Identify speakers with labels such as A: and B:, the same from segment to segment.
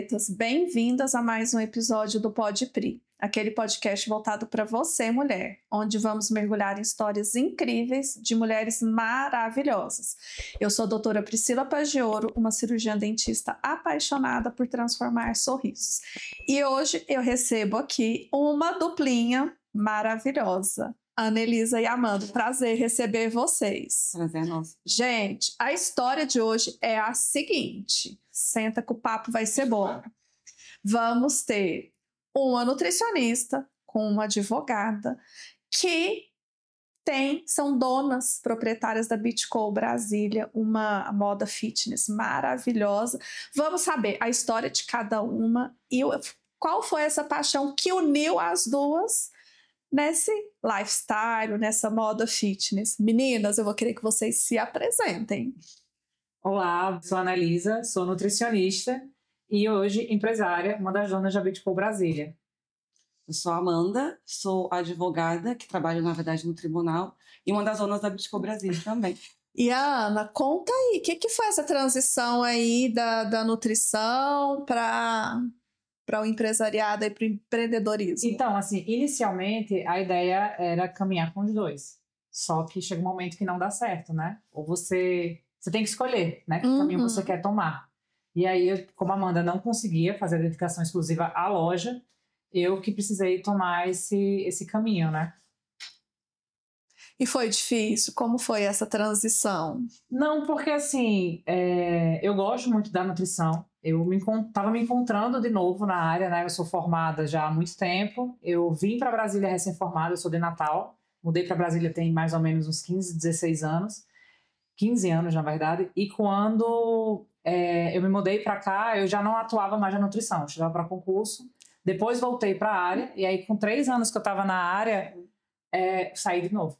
A: pretas, bem-vindas a mais um episódio do Pod Pri, aquele podcast voltado para você, mulher, onde vamos mergulhar em histórias incríveis de mulheres maravilhosas. Eu sou a doutora Priscila Pagioro, uma cirurgiã dentista apaixonada por transformar sorrisos. E hoje eu recebo aqui uma duplinha maravilhosa. Annelisa e Amanda, prazer receber vocês.
B: Prazer nosso.
A: Gente, a história de hoje é a seguinte, senta que o papo vai ser bom. Vamos ter uma nutricionista com uma advogada que são donas proprietárias da Beachco Brasília, uma moda fitness maravilhosa. Vamos saber a história de cada uma e qual foi essa paixão que uniu as duas nesse lifestyle, nessa moda fitness. Meninas, eu vou querer que vocês se apresentem.
C: Olá, sou a Annelisa, sou nutricionista e hoje empresária, uma das donas da Beachco Brasília.
B: Eu sou a Amanda, sou advogada, que trabalho, na verdade, no tribunal, e uma das donas da Beachco Brasília também.
A: E a Ana, conta aí, o que foi essa transição aí da nutrição para o empresariado e para o empreendedorismo?
C: Então, assim, inicialmente a ideia era caminhar com os dois. Só que chega um momento que não dá certo, né? Ou você tem que escolher, né? Que caminho você quer tomar. E aí, como a Amanda não conseguia fazer a dedicação exclusiva à loja, eu que precisei tomar esse caminho, né?
A: E foi difícil? Como foi essa transição?
C: Não, porque assim, eu gosto muito da nutrição. Eu estava me encontrando de novo na área, né? Eu sou formada já há muito tempo. Eu vim para Brasília recém-formada, eu sou de Natal. Mudei para Brasília tem mais ou menos uns 15, 16 anos. 15 anos, na verdade. E quando eu me mudei para cá, eu já não atuava mais na nutrição. Eu estudava para concurso. Depois voltei para a área. E aí, com 3 anos que eu estava na área, saí de novo.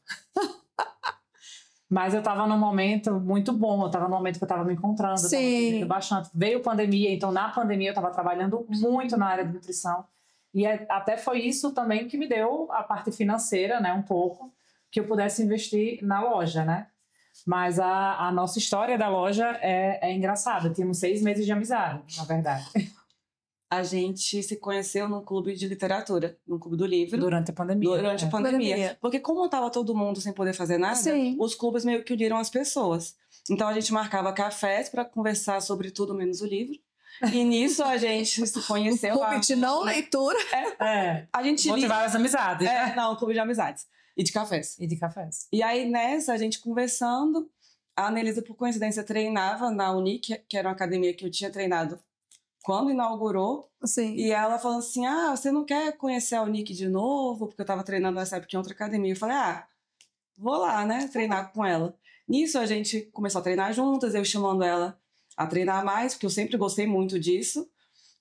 C: Mas eu estava num momento muito bom, eu estava num momento que eu estava me encontrando, eu estava me bastante. Veio pandemia, então na pandemia eu estava trabalhando muito na área de nutrição. E até foi isso também que me deu a parte financeira, né, um pouco, que eu pudesse investir na loja, né? Mas a nossa história da loja é engraçada, tínhamos 6 meses de amizade, na verdade.
B: A gente se conheceu num clube de literatura, num clube do livro.
C: Durante a pandemia.
B: Durante a pandemia. Porque como estava todo mundo sem poder fazer nada, os clubes meio que uniram as pessoas. Então a gente marcava cafés para conversar sobre tudo menos o livro. E nisso a gente se conheceu.
A: Clube de não leitura.
B: A gente
C: motivar as amizades.
B: Não, clube de amizades. E de cafés.
C: E
B: aí nessa, a gente conversando, a Annelisa, por coincidência, treinava na Unic, que era uma academia que eu tinha treinado quando inaugurou.
A: Sim.
B: E ela falou assim, você não quer conhecer a Unic de novo? Porque eu tava treinando nessa época em outra academia. Eu falei, vou lá, né, treinar com ela. Nisso a gente começou a treinar juntas, eu chamando ela a treinar mais, porque eu sempre gostei muito disso.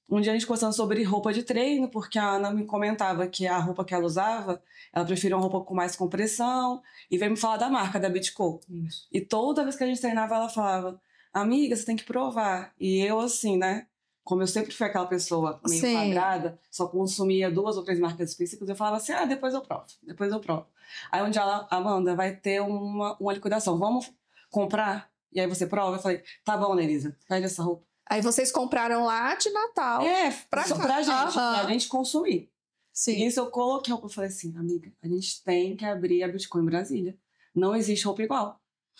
B: Um dia a gente conversando sobre roupa de treino, porque a Ana me comentava que a roupa que ela usava, ela preferia uma roupa com mais compressão, e veio me falar da marca, da Beachco. E toda vez que a gente treinava, ela falava, amiga, você tem que provar. E eu assim, né, como eu sempre fui aquela pessoa meio quadrada, só consumia 2 ou 3 marcas específicas, eu falava assim, depois eu provo. Aí um dia ela, Amanda, vai ter uma liquidação, vamos comprar? E aí você prova? Eu falei, tá bom, Annelisa, pede essa roupa.
A: Aí vocês compraram lá de Natal.
B: Pra gente consumir.
A: Sim.
B: Isso eu coloquei, eu falei assim, amiga, a gente tem que abrir a Beachco em Brasília. Não existe roupa igual.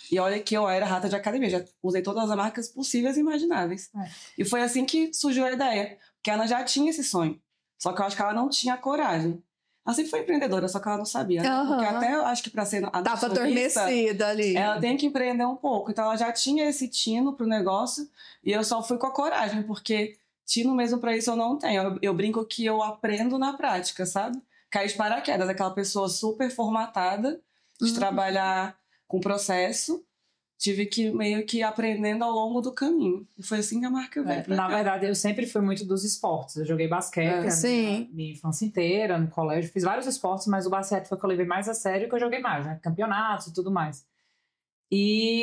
B: E olha que eu era rata de academia, já usei todas as marcas possíveis e imagináveis. E foi assim que surgiu a ideia, porque a Ana já tinha esse sonho, só que eu acho que ela não tinha coragem. Ela sempre foi empreendedora, só que ela não sabia. Porque até eu acho que para ser a
A: tava adormecida ali.
B: Ela tem que empreender um pouco. Então ela já tinha esse tino pro negócio e eu só fui com a coragem, porque tino mesmo para isso eu não tenho. Eu brinco que eu aprendo na prática, sabe? Cair de paraquedas, aquela pessoa super formatada de trabalhar com processo. Tive que meio que aprendendo ao longo do caminho. E foi assim que a marca veio.
C: Na verdade, eu sempre fui muito dos esportes. Eu joguei basquete minha infância inteira, no colégio. Fiz vários esportes, mas o basquete foi o que eu levei mais a sério, que eu joguei mais, né? Campeonatos e tudo mais.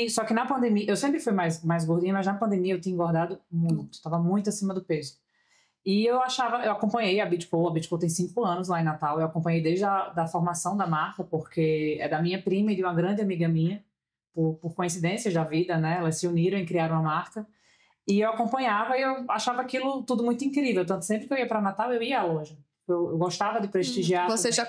C: Só que na pandemia, eu sempre fui mais gordinha, mas na pandemia eu tinha engordado muito. Estava muito acima do peso. E eu acompanhei a Beachco tem 5 anos lá em Natal. Eu acompanhei desde a formação da marca, porque é da minha prima e de uma grande amiga minha. Por coincidências da vida, né? Elas se uniram e criaram a marca. E eu acompanhava e eu achava aquilo tudo muito incrível. Tanto sempre que eu ia para Natal, eu ia à loja. Eu gostava de prestigiar.
A: Você já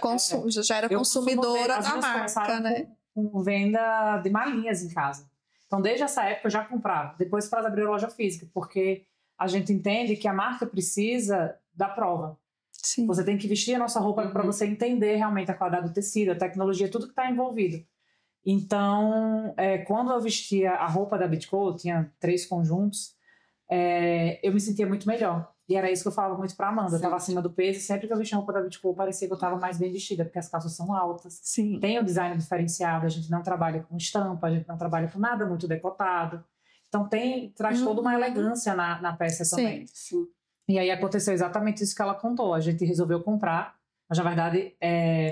A: era consumidora da marca, né?
C: Com venda de malinhas em casa. Então, desde essa época, eu já comprava. Depois, para abrir a loja física, porque a gente entende que a marca precisa da prova.
A: Sim.
C: Você tem que vestir a nossa roupa para você entender realmente a qualidade do tecido, a tecnologia, tudo que está envolvido. Então, quando eu vestia a roupa da Bitco, eu tinha 3 conjuntos, eu me sentia muito melhor. E era isso que eu falava muito pra Amanda. Sim. Eu estava acima do peso e sempre que eu vestia a roupa da Bitco, parecia que eu estava mais bem vestida, porque as calças são altas.
A: Sim.
C: Tem o design diferenciado, a gente não trabalha com estampa, a gente não trabalha com nada muito decotado. Então, traz toda uma elegância na peça também.
B: Sim.
C: E aí aconteceu exatamente isso que ela contou. A gente resolveu comprar, mas na verdade,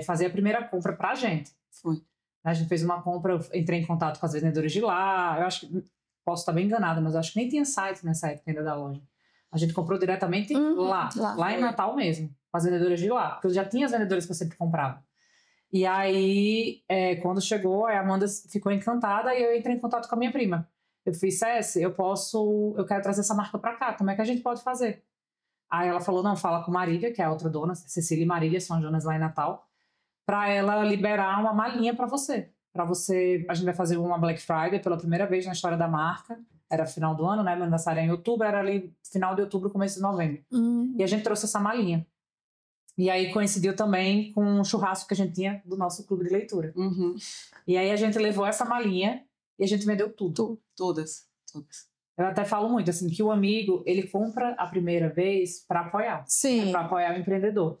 C: fazer a primeira compra pra gente.
B: Foi.
C: A gente fez uma compra, eu entrei em contato com as vendedoras de lá. Eu acho que, posso estar bem enganada, mas eu acho que nem tinha site nessa época ainda da loja. A gente comprou diretamente lá em Natal mesmo, com as vendedoras de lá. Porque eu já tinha as vendedoras que eu sempre comprava. E aí, quando chegou, a Amanda ficou encantada e eu entrei em contato com a minha prima. Eu fiz, Cess, eu quero trazer essa marca pra cá, como é que a gente pode fazer? Aí ela falou, não, fala com Marília, que é a outra dona, Cecília e Marília, são donas lá em Natal, pra ela liberar uma malinha pra você. A gente vai fazer uma Black Friday pela primeira vez na história da marca. Era final do ano, né? Meu aniversário é em outubro, era ali final de outubro, começo de novembro. E a gente trouxe essa malinha. E aí coincidiu também com um churrasco que a gente tinha do nosso clube de leitura. E aí a gente levou essa malinha e a gente vendeu tudo.
B: Todas.
C: Eu até falo muito, assim, que o amigo, ele compra a primeira vez para apoiar.
A: Sim.
C: Para apoiar o empreendedor.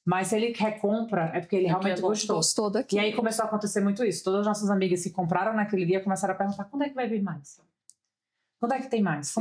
C: Mas se ele recompra, é porque ele realmente gostou.
A: Daqui.
C: E aí começou a acontecer muito isso. Todas as nossas amigas que compraram naquele dia começaram a perguntar, quando é que vai vir mais? Quando é que tem mais?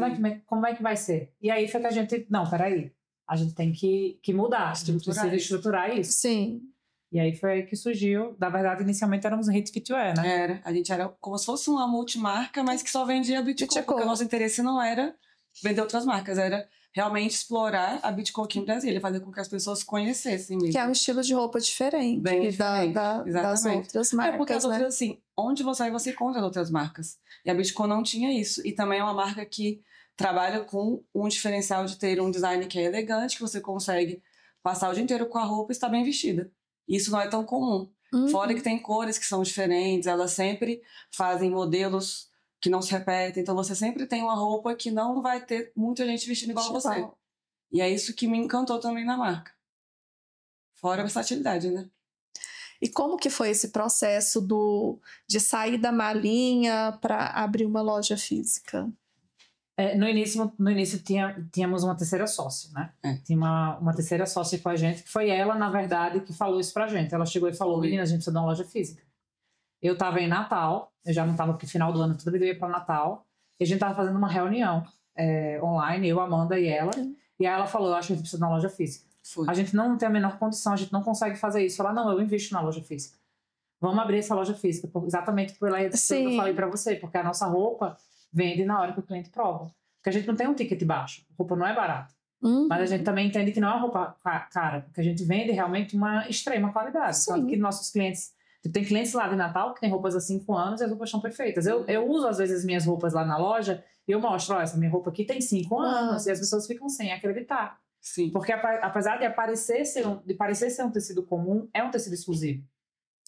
C: Como é que vai ser? E aí foi que a gente, não, peraí, a gente tem que mudar, a gente precisa estruturar isso.
A: Sim.
C: E aí foi aí que surgiu, na verdade, inicialmente éramos Hit Fit Wear, né?
B: A gente era como se fosse uma multimarca, mas que só vendia a Bitco, porque o nosso interesse não era vender outras marcas, era realmente explorar a Bitco aqui em Brasília, fazer com que as pessoas conhecessem mesmo.
A: Que é um estilo de roupa diferente,
B: bem diferente
A: das outras marcas,
B: porque as outras,
A: né?
B: assim, onde você vai, você encontra as outras marcas. E a Bitco não tinha isso. E também é uma marca que trabalha com um diferencial de ter um design que é elegante, que você consegue passar o dia inteiro com a roupa e estar bem vestida. Isso não é tão comum. Fora que tem cores que são diferentes, elas sempre fazem modelos que não se repetem. Então, você sempre tem uma roupa que não vai ter muita gente vestindo igual a você. E é isso que me encantou também na marca. Fora a versatilidade, né?
A: E como que foi esse processo de sair da malinha para abrir uma loja física?
C: No início tínhamos uma terceira sócia, né? Tinha uma terceira sócia com a gente, que foi ela, na verdade, que falou isso pra gente. Ela chegou e falou, meninas, a gente precisa de uma loja física. Eu tava em Natal, eu já não tava, porque final do ano toda vez eu ia pra Natal, e a gente tava fazendo uma reunião online, eu, Amanda e ela, e aí ela falou, eu acho que a gente precisa de uma loja física. A gente não tem a menor condição, a gente não consegue fazer isso. Falar, não, eu invisto na loja física. Vamos abrir essa loja física, exatamente pela edição que eu falei pra você, porque a nossa roupa vende na hora que o cliente prova. Porque a gente não tem um ticket baixo, a roupa não é barata. Mas a gente também entende que não é uma roupa cara, porque a gente vende realmente uma extrema qualidade. Sabe que nossos clientes... Tem clientes lá de Natal que tem roupas há 5 anos e as roupas estão perfeitas. Eu uso, às vezes, as minhas roupas lá na loja e eu mostro, essa minha roupa aqui tem 5 anos. E as pessoas ficam sem acreditar.
B: Sim.
C: Porque apesar de parecer ser um tecido comum, é um tecido exclusivo.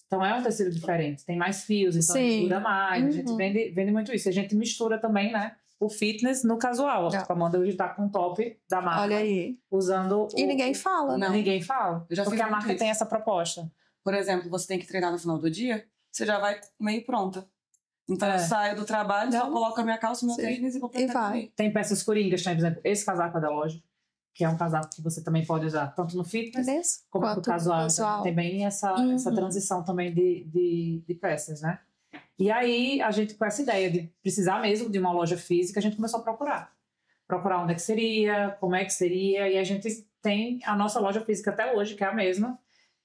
C: Então é um tecido diferente, tem mais fios, então dura mais. A gente vende muito isso. A gente mistura também, né, o fitness no casual. A Amanda hoje tá com um top da marca.
A: Olha aí.
C: Usando
A: E ninguém fala, né?
C: Ninguém fala. Porque a marca tem essa proposta.
B: Por exemplo, você tem que treinar no final do dia, você já vai meio pronta. Então eu saio do trabalho, só coloco a minha calça, meu tênis e vou pra
A: vai.
C: Tem peças coringas, por exemplo, esse casaco é da loja, que é um casaco que você também pode usar tanto no fitness como no casual. Então, tem bem essa transição também de peças, né? E aí, a gente, com essa ideia de precisar mesmo de uma loja física, a gente começou a procurar onde é que seria, como é que seria, e a gente tem a nossa loja física até hoje, que é a mesma,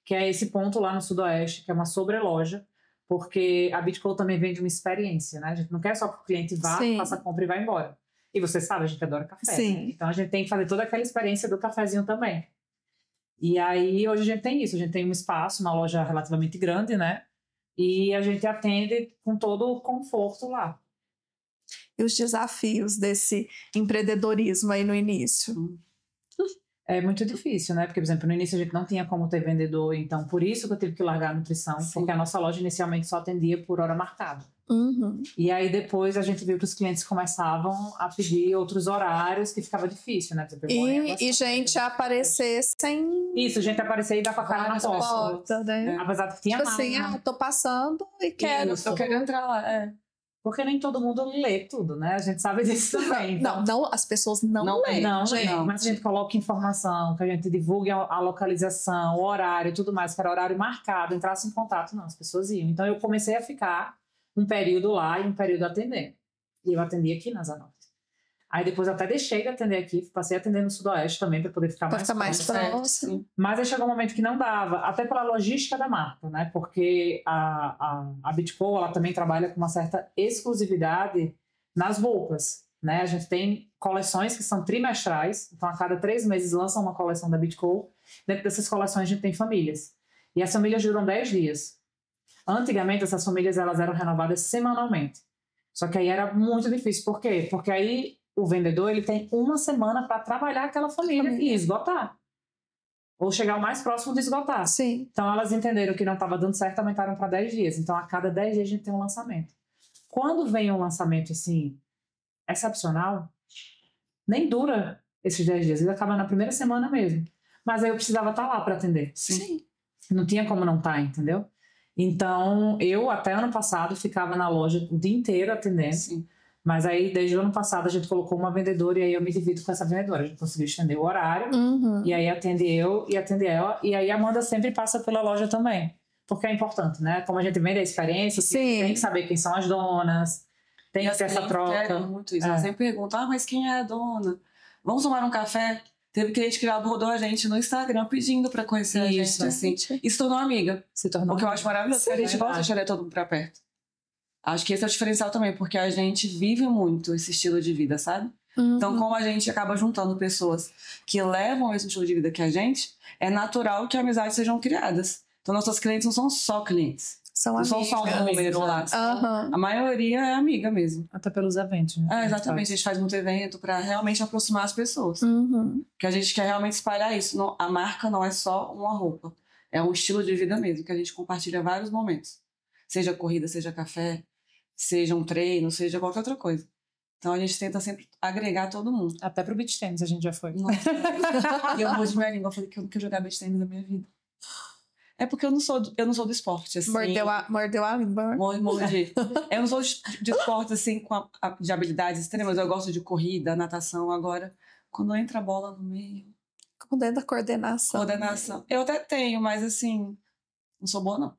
C: que é esse ponto lá no Sudoeste, que é uma sobreloja, porque a Bitco também vende uma experiência, né? A gente não quer só que o cliente vá, faça a compra e vá embora. E você sabe, a gente adora café. Né? Então a gente tem que fazer toda aquela experiência do cafezinho também. E aí hoje a gente tem isso, a gente tem um espaço, uma loja relativamente grande, né? E a gente atende com todo o conforto lá.
A: E os desafios desse empreendedorismo aí no início?
C: É muito difícil, né? Porque, por exemplo, no início a gente não tinha como ter vendedor, então por isso que eu tive que largar a nutrição,
B: Sim.
C: porque a nossa loja inicialmente só atendia por hora marcada.
A: Uhum.
C: E aí depois a gente viu que os clientes começavam a pedir outros horários, que ficava difícil, né? Por exemplo,
A: E gente aparecer sem
C: Isso, gente aparecer e dar com a cara na porta.
A: porta, né?
C: Apesar de que tinha
A: Tipo
C: mais,
A: assim,
C: né?
A: tô passando e quero.
B: Eu quero entrar lá.
C: Porque nem todo mundo lê tudo, né? A gente sabe disso também. Então...
A: Não, as pessoas não leem.
C: Não,
A: gente.
C: mas a gente coloca informação, que a gente divulgue a localização, o horário, tudo mais, que era horário marcado, entrasse em contato, não, as pessoas iam. Então eu comecei a ficar um período lá e um período atendendo. E eu atendi aqui na Zanotti. Aí depois eu até deixei de atender aqui, passei a atender no Sudoeste também, para poder ficar mais
A: próximo.
C: Mas aí chegou um momento que não dava, até pela logística da marca, né? Porque a Bitco, ela também trabalha com uma certa exclusividade nas roupas, né? A gente tem coleções que são trimestrais, então a cada 3 meses lançam uma coleção da Bitco. Dentro dessas coleções a gente tem famílias. E as famílias duram 10 dias. Antigamente essas famílias elas eram renovadas semanalmente. Só que aí era muito difícil. Por quê? Porque aí o vendedor ele tem 1 semana para trabalhar aquela família e esgotar. Ou chegar o mais próximo de esgotar.
A: Sim.
C: Então elas entenderam que não estava dando certo, aumentaram para 10 dias. Então a cada 10 dias a gente tem um lançamento. Quando vem um lançamento assim, excepcional, nem dura esses 10 dias. Ele acaba na primeira semana mesmo. Mas aí eu precisava estar lá para atender.
A: Sim.
C: Não tinha como não estar, entendeu? Então eu até ano passado ficava na loja o dia inteiro atendendo.
B: Sim.
C: Mas aí, desde o ano passado, a gente colocou uma vendedora e aí eu me divido com essa vendedora. A gente conseguiu estender o horário e aí atende eu e atende ela. E aí a Amanda sempre passa pela loja também. Porque é importante, né? Como a gente vende a experiência, tem que saber quem são as donas, tem que ter essa troca.
B: Muito isso. Ela sempre pergunta, mas quem é a dona? Vamos tomar um café? Teve cliente que abordou a gente no Instagram pedindo pra conhecer a gente, assim. E se tornou amiga. O que eu acho maravilhoso, porque a gente gosta de chamar todo mundo pra perto. Acho que esse é o diferencial também, porque a gente vive muito esse estilo de vida, sabe? Então, como a gente acaba juntando pessoas que levam esse estilo de vida que a gente, é natural que amizades sejam criadas. Então, nossos clientes não são só clientes.
A: Não
B: são só um número lá. A maioria é amiga mesmo.
C: Até pelos eventos, né?
B: Exatamente. A gente faz muito evento para realmente aproximar as pessoas. Que a gente quer realmente espalhar isso. Não, a marca não é só uma roupa. É um estilo de vida mesmo, que a gente compartilha vários momentos. Seja corrida, seja café, seja um treino, seja qualquer outra coisa. Então a gente tenta sempre agregar todo mundo.
C: Até pro beach tennis a gente já foi.
B: E eu mordi minha língua, eu falei que eu não quero jogar beach tennis na minha vida. É porque eu não sou do esporte, assim.
A: Mordeu a língua.
B: Mordi. Eu não sou de esporte, assim, de habilidades extremas. Eu gosto de corrida, natação. Agora, quando entra a bola no meio...
A: Dentro da coordenação.
B: Eu até tenho, mas assim, não sou boa, não.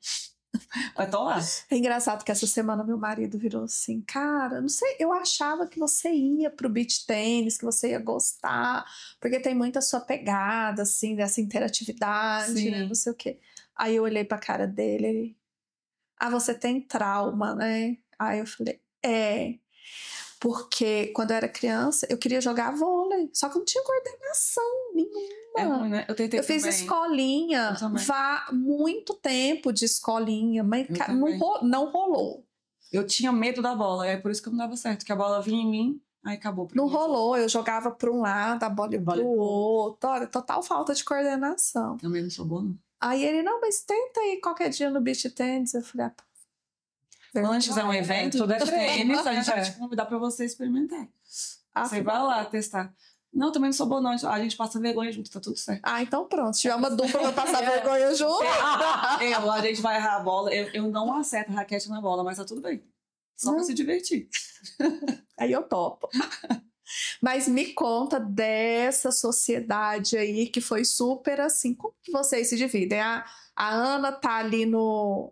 B: Mas tô lá.
A: É engraçado que essa semana meu marido virou assim, cara, não sei, eu achava que você ia pro beach tennis, que você ia gostar, porque tem muita sua pegada, assim, dessa interatividade, né, não sei o quê. Aí eu olhei pra cara dele, ele, você tem trauma, né? Aí eu falei, porque quando eu era criança, eu queria jogar vôlei, só que eu não tinha coordenação nenhuma.
B: É ruim, né? Eu
A: fiz escolinha, muito tempo de escolinha, mas não rolou.
B: Eu tinha medo da bola, é por isso que eu não dava certo, que a bola vinha em mim, aí acabou.
A: Não rolou, eu jogava para um lado, a bola ia pro outro, olha, total falta de coordenação.
B: Também não sou boa, não.
A: Aí ele, não, mas tenta ir qualquer dia no beach tennis. Eu falei,
B: quando a gente fizer um evento de tênis, a gente vai te convidar pra você experimentar. Você vai lá testar. Não, também não sou boa, não. A gente passa vergonha junto, tá tudo certo.
A: Então pronto. Se tiver uma dupla pra passar vergonha junto.
B: A gente vai errar a bola. Eu não acerto a raquete na bola, mas tá tudo bem. Só pra se divertir.
A: Aí eu topo. Mas me conta dessa sociedade aí que foi super assim. Como que vocês se dividem? A Ana tá ali no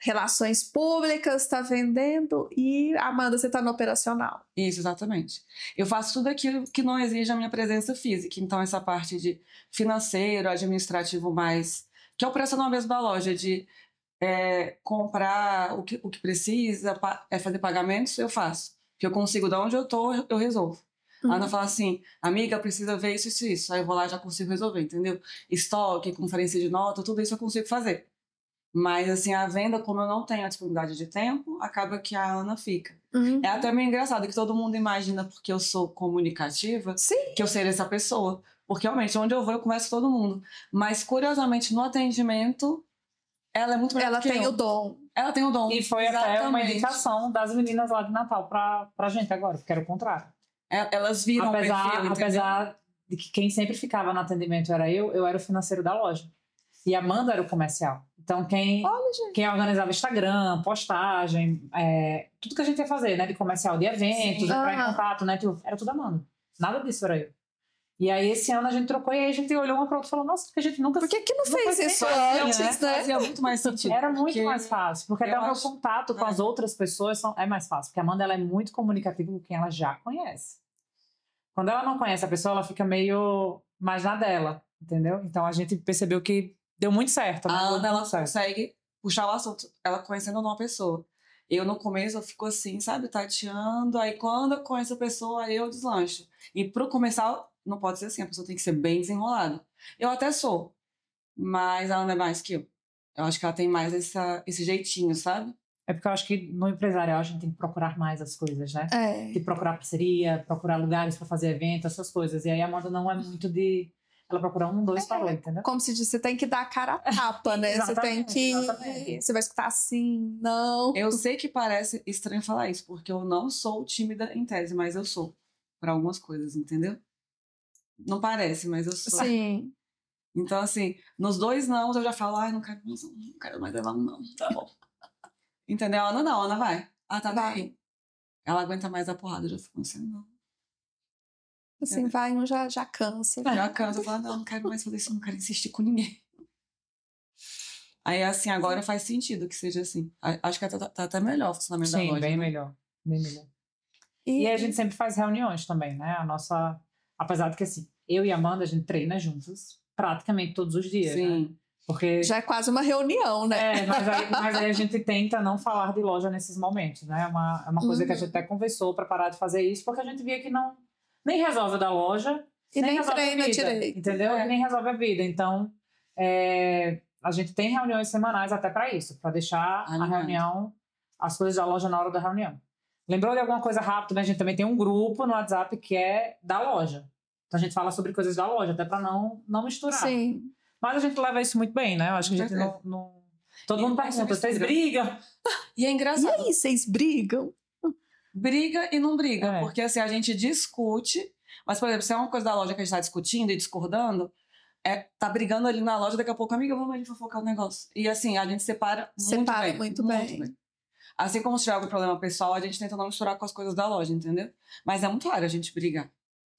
A: relações públicas, tá vendendo, e a Amanda, você tá no operacional.
B: Isso, exatamente. Eu faço tudo aquilo que não exige a minha presença física. Então, essa parte de financeiro, administrativo mais... Que é operacional mesmo da loja, de comprar o que precisa, fazer pagamentos, eu faço. Que eu consigo, de onde eu tô, eu resolvo. A Ana fala assim, amiga, precisa ver isso e isso. Aí eu vou lá e já consigo resolver, entendeu? Estoque, conferência de nota, tudo isso eu consigo fazer. Mas, assim, a venda, como eu não tenho a disponibilidade de tempo, acaba que a Ana fica. É até meio engraçado que todo mundo imagina, porque eu sou comunicativa,
A: Sim.
B: que eu seria essa pessoa. Porque realmente, onde eu vou, eu converso com todo mundo. Mas, curiosamente, no atendimento, ela é muito melhor
A: Ela
B: que
A: tem
B: eu.
A: o dom.
B: Ela tem o dom.
C: E foi até uma
B: Exatamente.
C: indicação das meninas lá de Natal pra gente agora, porque era o contrário.
B: Elas viram o perfil, entendeu?
C: Apesar de que quem sempre ficava no atendimento era eu era o financeiro da loja. E a Amanda era o comercial. Então, quem organizava Instagram, postagem, tudo que a gente ia fazer, né? De comercial, de eventos, entrar em contato, né? Era tudo a Amanda. Nada disso era eu. E aí, esse ano, a gente trocou e aí a gente olhou uma pra outra e falou, nossa, porque a gente nunca...
A: Por que não fez isso
B: Antes,
A: antes, né?
B: Fazia muito mais sentido.
C: Era muito mais fácil, porque até o meu
B: acho-
C: contato com as outras pessoas é mais fácil. Porque a Amanda, ela é muito comunicativa com quem ela já conhece. Quando ela não conhece a pessoa, ela fica meio mais na dela, entendeu? Então, a gente percebeu que deu muito certo.
B: A Ana, ela
C: certo.
B: consegue puxar o assunto, ela conhecendo uma pessoa. Eu, no começo, eu fico assim, sabe, tateando. Aí, quando eu conheço a pessoa, aí eu deslancho. E pro comercial, não pode ser assim. A pessoa tem que ser bem desenrolada. Eu até sou, mas ela não é mais que eu. Eu acho que ela tem mais esse jeitinho, sabe?
C: É porque eu acho que no empresarial a gente tem que procurar mais as coisas, né?
A: É.
C: Tem que procurar parceria, procurar lugares para fazer evento, essas coisas. E aí a Amanda não é muito de... Ela procura 1, 2, parou, entendeu?
A: Como se diz, você tem que dar a cara a tapa, né? Você tem que...
C: Exatamente.
A: Você vai escutar assim, não.
B: Eu sei que parece estranho falar isso, porque eu não sou tímida em tese, mas eu sou. Para algumas coisas, entendeu? Não parece, mas eu sou.
A: Sim.
B: Então, assim, nos 2 não, eu já falo, ai, não quero mais levar um não, tá bom. Entendeu? A Ana não, a Ana vai. Ah, tá
A: Vai.
B: bem. Ela aguenta mais a porrada, eu já fico assim, não.
A: Assim, vai, um já cansa.
B: Já cansa, eu falo, não quero mais fazer isso, não quero insistir com ninguém. Aí, assim, agora faz sentido que seja assim. Acho que tá até melhor o funcionamento da
C: Sim,
B: loja.
C: bem
B: né?
C: melhor. Bem melhor. E a gente sempre faz reuniões também, né? A nossa... Apesar de que, assim, eu e a Amanda, a gente treina juntas praticamente todos os dias, né?
B: Sim.
C: Porque...
A: Já é quase uma reunião, né?
C: Mas aí a gente tenta não falar de loja nesses momentos, né? É uma coisa que a gente até conversou para parar de fazer isso, porque a gente via que não... Nem resolve o da loja,
A: E nem
C: resolve a
A: treina
C: vida,
A: direito.
C: entendeu? E nem resolve a vida. Então, a gente tem reuniões semanais até para isso, para deixar a reunião, as coisas da loja na hora da reunião. Lembrou de alguma coisa rápida, né? A gente também tem um grupo no WhatsApp que é da loja. Então a gente fala sobre coisas da loja, até para não misturar.
A: Sim.
C: Mas a gente leva isso muito bem, né? Eu acho que a gente não... Todo mundo pergunta, vocês brigam?
B: E é
A: E
B: engraçado.
A: aí, vocês brigam?
B: Briga e não briga.
C: É.
B: Porque, assim, a gente discute. Mas, por exemplo, se é uma coisa da loja que a gente tá discutindo e discordando, tá brigando ali na loja, daqui a pouco, amiga, vamos ali fofocar o negócio. E, assim, a gente separa muito bem. Assim como se tiver algum problema pessoal, a gente tenta não misturar com as coisas da loja, entendeu? Mas é muito raro a gente brigar.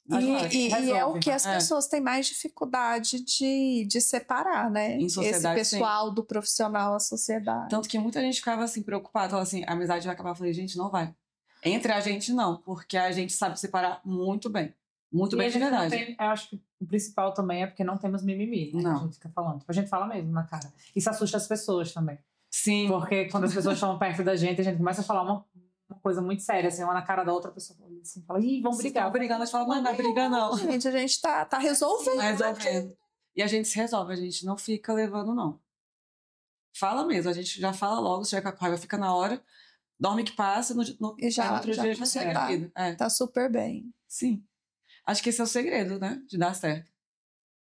A: E é o que as
B: É.
A: pessoas têm mais dificuldade de separar, né?
B: Em sociedade,
A: esse pessoal do profissional, a sociedade.
B: Tanto que muita gente ficava assim, preocupada. Falava assim, a amizade vai acabar. Eu falei, gente, não vai. Entre a gente, não. Porque a gente sabe separar muito bem. Muito bem, de verdade.
C: Eu acho que o principal também é porque não temos mimimi, né?
B: Não.
C: Que a gente fica falando. A gente fala mesmo na cara. Isso assusta as pessoas também.
B: Sim.
C: Porque quando as pessoas estão perto da gente, a gente começa a falar uma coisa muito séria, assim, uma na cara da outra pessoa. Assim, fala, ih, vamos brigar.
B: Estão brigando, a gente fala, não vai brigar, não.
A: Gente, a gente tá resolvendo.
B: Resolvendo. E a gente se resolve, a gente não fica levando, não. Fala mesmo, a gente já fala logo, se tiver com a raiva, fica na hora, dorme que passa, no
A: E já
B: outro dia já segue a vida.
A: Tá super bem.
B: Sim. Acho que esse é o segredo, né? De dar certo.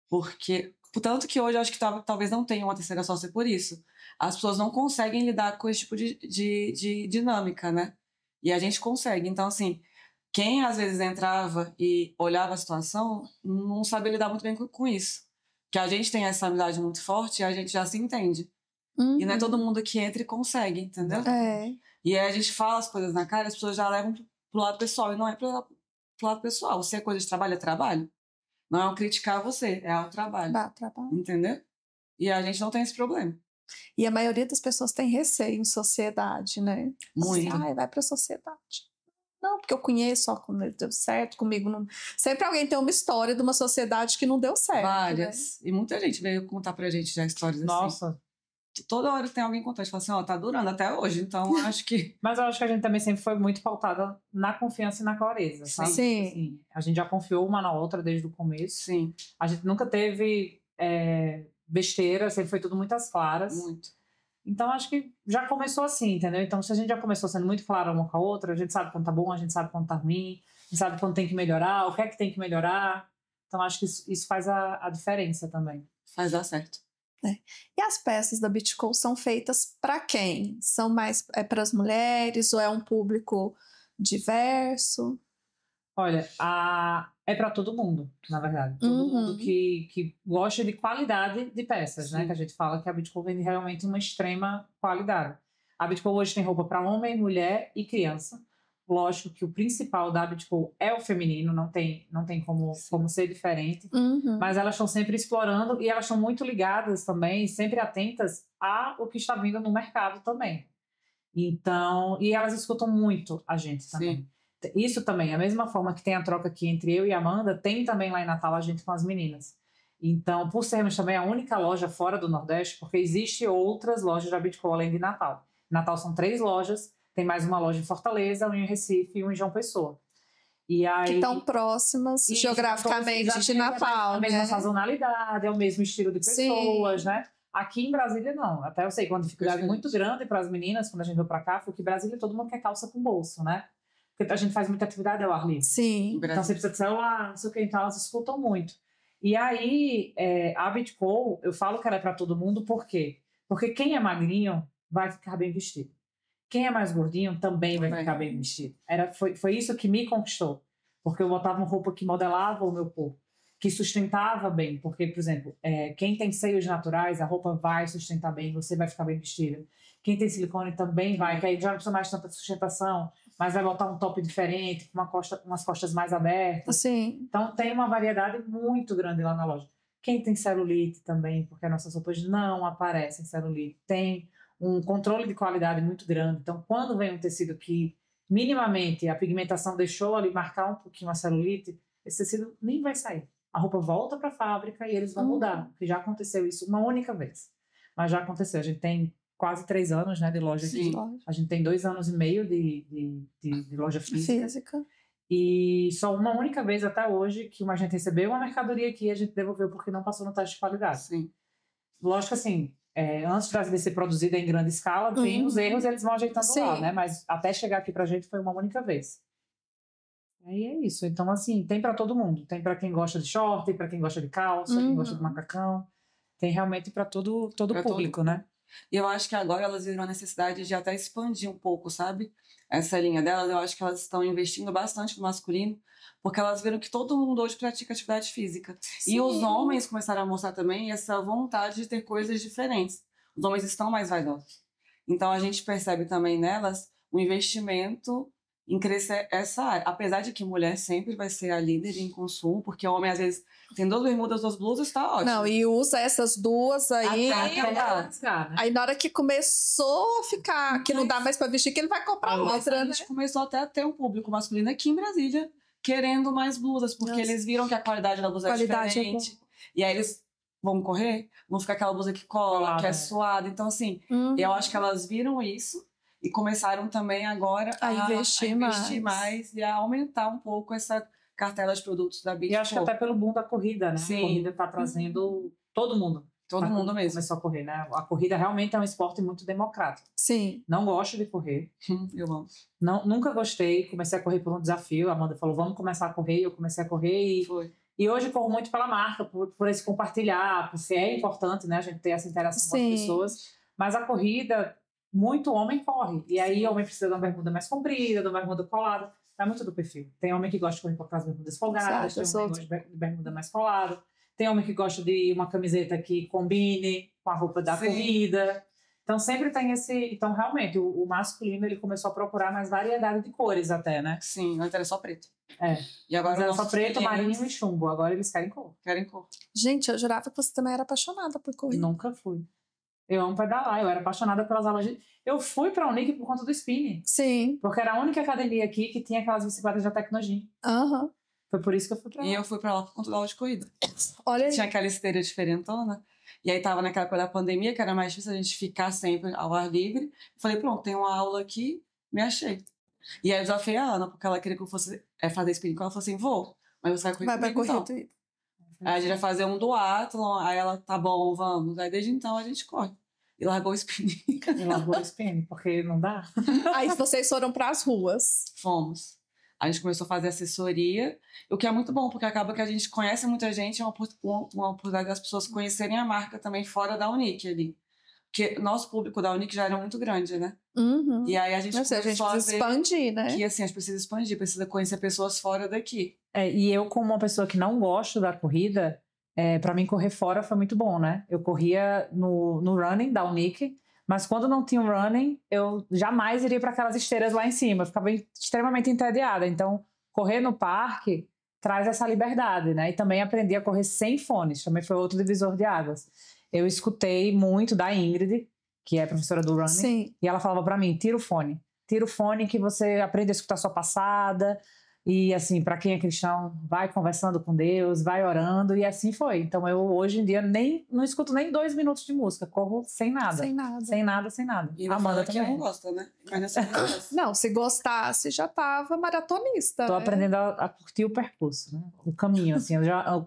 B: Porque, tanto que hoje eu acho que talvez não tenha uma terceira sócia por isso. As pessoas não conseguem lidar com esse tipo de dinâmica, né? E a gente consegue. Então, assim, quem às vezes entrava e olhava a situação não sabia lidar muito bem com isso. Que a gente tem essa amizade muito forte e a gente já se entende. E não é todo mundo que entra e consegue, entendeu?
A: É.
B: E aí a gente fala as coisas na cara, as pessoas já levam pro lado pessoal. E não é pro lado pessoal. Se é coisa de trabalho, é trabalho. Não é um criticar você, é o trabalho.
A: Dá trabalho.
B: Entendeu? E a gente não tem esse problema.
A: E a maioria das pessoas tem receio em sociedade, né?
B: Muito.
A: Assim, vai pra sociedade. Não, porque eu conheço, ó, como deu certo, comigo não... Sempre alguém tem uma história de uma sociedade que não deu certo.
B: Várias.
A: Né?
B: E muita gente veio contar pra gente já histórias assim.
C: Nossa.
B: Toda hora tem alguém contando, fala assim, ó, tá durando até hoje, então acho que...
C: Mas eu acho que a gente também sempre foi muito pautada na confiança e na clareza, sabe?
A: Sim.
C: Assim, a gente já confiou uma na outra desde o começo.
B: Sim.
C: A gente nunca teve besteira, sempre foi tudo muito às claras.
B: Muito.
C: Então, acho que já começou assim, entendeu? Então, se a gente já começou sendo muito clara uma com a outra, a gente sabe quando tá bom, a gente sabe quando tá ruim, a gente sabe quando tem que melhorar, o que é que tem que melhorar. Então, acho que isso faz a diferença também.
B: Faz dar certo.
A: E as peças da Beach Cole são feitas para quem? São mais para as mulheres ou é um público diverso?
C: Olha, é para todo mundo, na verdade. Todo mundo que gosta de qualidade de peças, né? Que a gente fala que a Beach Cole vende realmente uma extrema qualidade. A Beach Cole hoje tem roupa para homem, mulher e criança. Lógico que o principal da Beach Cole é o feminino, não tem como ser diferente. Mas elas estão sempre explorando e elas estão muito ligadas também, sempre atentas ao que está vindo no mercado também. Então, e elas escutam muito a gente também.
B: Sim.
C: Isso também, a mesma forma que tem a troca aqui entre eu e a Amanda, tem também lá em Natal a gente com as meninas. Então, por sermos também a única loja fora do Nordeste, porque existem outras lojas da Beach Cole além de Natal. Natal são 3 lojas, tem mais uma loja em Fortaleza, uma em Recife e uma em João Pessoa. E aí,
A: que estão próximas geograficamente de Natal,
C: a mesma sazonalidade, é o mesmo estilo de pessoas, né? Aqui em Brasília, não. Até eu sei que uma dificuldade muito grande para as meninas, quando a gente veio para cá, foi que em Brasília todo mundo quer calça com bolso, né? Porque a gente faz muita atividade ao ar livre.
A: Sim.
C: Então você precisa de celular, não sei o que, então elas escutam muito. E aí, a Beach Cole, eu falo que ela é para todo mundo, por quê? Porque quem é magrinho vai ficar bem vestido. Quem é mais gordinho também vai ficar bem vestido. Foi isso que me conquistou. Porque eu botava uma roupa que modelava o meu corpo, que sustentava bem. Porque, por exemplo, quem tem seios naturais, a roupa vai sustentar bem, você vai ficar bem vestida. Quem tem silicone também vai, que aí já não precisa mais tanta sustentação, mas vai botar um top diferente, com umas costas mais abertas.
A: Sim.
C: Então, tem uma variedade muito grande lá na loja. Quem tem celulite também, porque as nossas roupas não aparecem celulite, tem um controle de qualidade muito grande. Então, quando vem um tecido que minimamente a pigmentação deixou ali marcar um pouquinho a celulite, esse tecido nem vai sair. A roupa volta para a fábrica e eles vão mudar, porque já aconteceu isso uma única vez. Mas já aconteceu. A gente tem quase 3 anos, né, de loja aqui. A gente tem 2 anos e meio de loja física. E só uma única vez até hoje que a gente recebeu uma mercadoria aqui e a gente devolveu porque não passou no teste de qualidade.
B: Sim.
C: Lógico assim, antes de ser produzida em grande escala, tem os erros, eles vão ajeitando lá, né? Mas até chegar aqui pra gente foi uma única vez. Aí é isso. Então, assim, tem pra todo mundo. Tem pra quem gosta de short, tem pra quem gosta de calça, quem gosta de macacão. Tem realmente pra todo público, né?
B: E eu acho que agora elas viram a necessidade de até expandir um pouco, sabe? Essa linha delas, eu acho que elas estão investindo bastante no masculino, porque elas viram que todo mundo hoje pratica atividade física. Sim. E os homens começaram a mostrar também essa vontade de ter coisas diferentes. Os homens estão mais vaidosos. Então a gente percebe também nelas o investimento em crescer essa área. Apesar de que mulher sempre vai ser a líder em consumo, porque o homem às vezes tem 2 bermudas, 2 blusas, tá ótimo.
A: Não, e usa essas 2 aí. Aí na hora que começou a ficar, que não dá mais pra vestir, que ele vai comprar outra,
B: A gente começou até a ter um público masculino aqui em Brasília querendo mais blusas, porque eles viram que a qualidade da blusa é diferente. E aí eles vão correr, vão ficar aquela blusa que cola, que é suada. Então, assim, eu acho que elas viram isso e começaram também agora a investir mais e a aumentar um pouco essa cartela de produtos da Beach Cole.
C: E acho que até pelo boom da corrida, né?
B: Sim.
C: A corrida tá trazendo todo mundo.
B: Todo mundo mesmo.
C: Começou a correr, né? A corrida realmente é um esporte muito democrático.
A: Sim.
C: Não gosto de correr.
B: Eu amo.
C: Nunca gostei. Comecei a correr por um desafio. A Amanda falou, vamos começar a correr. Eu comecei a correr e hoje corro muito pela marca, por esse compartilhar, porque é importante, né? A gente ter essa interação com as pessoas. Mas a corrida, muito homem corre. E aí o homem precisa de uma bermuda mais comprida, de uma bermuda colada. É muito do perfil. Tem homem que gosta de correr com aquelas bermudas folgadas, tem homem que gosta de bermuda mais colada. Tem homem que gosta de uma camiseta que combine com a roupa da corrida. Então, sempre tem esse... Então, realmente, o masculino, ele começou a procurar mais variedade de cores até, né?
B: Sim, antes era só preto.
C: E agora era só preto, marinho e chumbo. Agora eles querem cor.
A: Gente, eu jurava que você também era apaixonada por corrida.
C: Nunca fui. Eu amo pedalar. Eu era apaixonada pelas aulas de... Eu fui pra Unic por conta do spinning.
A: Sim.
C: Porque era a única academia aqui que tinha aquelas bicicletas da Tecnogym. Foi por isso que eu fui pra lá.
B: E eu fui pra lá por conta da aula de corrida.
A: Olha aí.
B: Tinha aquela esteira diferentona. E aí tava naquela coisa da pandemia, que era mais difícil a gente ficar sempre ao ar livre. Falei, pronto, tem uma aula aqui, me achei. E aí eu desafiei a Ana, porque ela queria que eu fosse fazer spinning. Ela falou assim, vou, mas você vai correr comigo, então. Aí a gente vai fazer um duatlon, aí ela, tá bom, vamos. Aí desde então a gente corre. e largou o spinning.
C: E largou o spinning, porque não dá.
A: Aí vocês foram para as ruas.
B: Fomos. A gente começou a fazer assessoria, o que é muito bom, porque acaba que a gente conhece muita gente, é uma oportunidade das pessoas conhecerem a marca também fora da Unic ali. Porque nosso público da Unic já era muito grande, né?
A: Uhum.
B: E aí a gente
A: Mas a gente
B: começou a
A: precisa
B: ver
A: expandir, né?
B: que assim, a gente precisa expandir, precisa conhecer pessoas fora daqui.
C: E eu, como uma pessoa que não gosto da corrida, para mim correr fora foi muito bom, né? Eu corria no running da Unic, mas quando não tinha um running, eu jamais iria para aquelas esteiras lá em cima. Eu ficava extremamente entediada. Então, correr no parque traz essa liberdade, né? E também aprendi a correr sem fones. Também foi outro divisor de águas. Eu escutei muito da Ingrid, que é professora do running.
A: Sim.
C: E ela falava para mim, tira o fone que você aprende a escutar a sua passada. E assim, para quem é cristão, vai conversando com Deus, vai orando, e assim foi. Então eu hoje em dia não escuto nem 2 minutos de música, corro sem nada.
A: Sem nada.
C: Sem nada, sem nada.
B: E a Amanda também não gosta, né? Mas
A: não, se gostasse, já tava maratonista.
C: Tô
A: né?
C: aprendendo a curtir o percurso, né? O caminho, assim.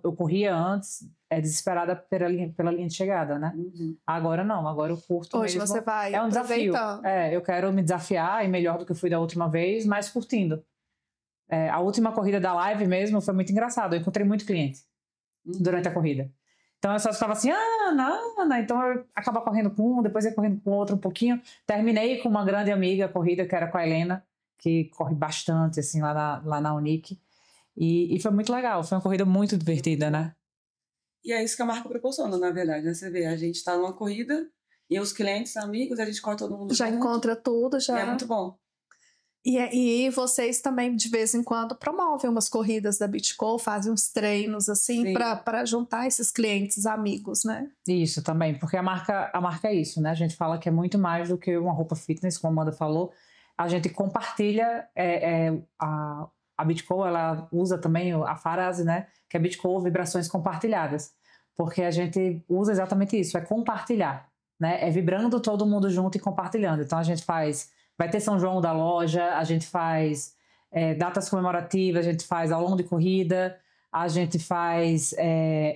C: Eu corria antes, desesperada pela linha de chegada, né?
B: Uhum.
C: Agora não, agora eu curto
A: Hoje
C: mesmo.
A: você vai
C: É um desafio. Eu quero me desafiar, e melhor do que eu fui da última vez, mas curtindo. A última corrida da live mesmo foi muito engraçado. Eu encontrei muito cliente durante a corrida. Então eu só ficava assim, Ana. Então eu acabava correndo com um, depois ia correndo com outro um pouquinho. Terminei com uma grande amiga a corrida, que era com a Helena, que corre bastante assim lá na Unic. E foi muito legal. Foi uma corrida muito divertida, né?
B: E é isso que a marca proporciona, na verdade, né? Você vê, a gente tá numa corrida e os clientes, amigos, a gente corre todo mundo
A: já
B: junto.
A: Encontra tudo, já.
B: E é muito bom.
A: E vocês também, de vez em quando, promovem umas corridas da Beachco, fazem uns treinos, assim, para juntar esses clientes amigos, né?
C: Isso também, porque a marca é isso, né? A gente fala que é muito mais do que uma roupa fitness, como a Amanda falou. A gente compartilha, a Beachco, ela usa também a frase, né? Que é Beachco, vibrações compartilhadas. Porque a gente usa exatamente isso, é compartilhar, né? É vibrando todo mundo junto e compartilhando. Então a gente vai ter São João da loja, a gente faz datas comemorativas, a gente faz aulão de corrida, a gente faz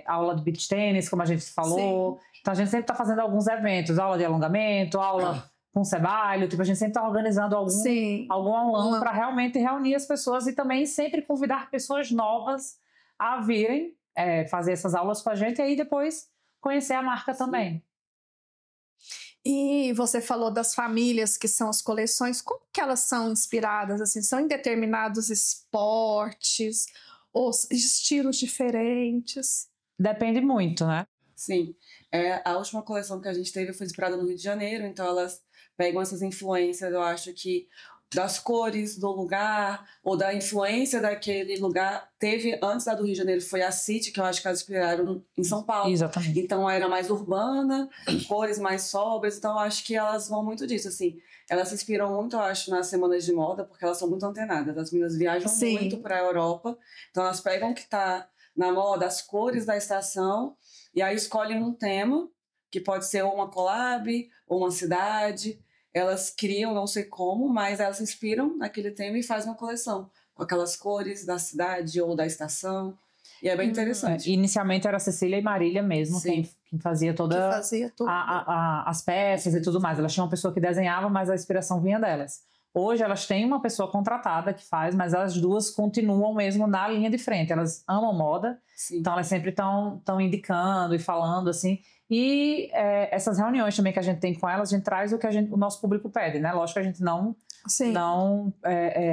C: aula de beach tênis, como a gente falou. Sim. Então a gente sempre está fazendo alguns eventos, aula de alongamento, aula com cebalho, tipo, a gente sempre está organizando algum aulão para realmente reunir as pessoas e também sempre convidar pessoas novas a virem fazer essas aulas com a gente e aí depois conhecer a marca também.
A: E você falou das famílias que são as coleções, como que elas são inspiradas? Assim, são em determinados esportes ou estilos diferentes?
C: Depende muito, né?
B: Sim. A última coleção que a gente teve foi inspirada no Rio de Janeiro, então elas pegam essas influências, eu acho que das cores do lugar ou da influência daquele lugar. Teve, antes da do Rio de Janeiro, foi a City, que eu acho que elas inspiraram em São Paulo.
C: Exatamente.
B: Então era mais urbana, cores mais sóbrias, então eu acho que elas vão muito disso, assim. Elas se inspiram muito, eu acho, nas semanas de moda, porque elas são muito antenadas. As meninas viajam muito para a Europa, então elas pegam o que está na moda, as cores da estação, e aí escolhem um tema, que pode ser uma collab, ou uma cidade. Elas criam, não sei como, mas elas se inspiram naquele tema e fazem uma coleção com aquelas cores da cidade ou da estação. E é bem interessante.
C: Inicialmente era a Cecília e Marília mesmo, quem fazia as peças e tudo mais. Elas tinham uma pessoa que desenhava, mas a inspiração vinha delas. Hoje elas têm uma pessoa contratada que faz, mas as duas continuam mesmo na linha de frente. Elas amam moda, então elas sempre estão indicando e falando assim. E essas reuniões também que a gente tem com elas, a gente traz o nosso público pede, né? Lógico que a gente não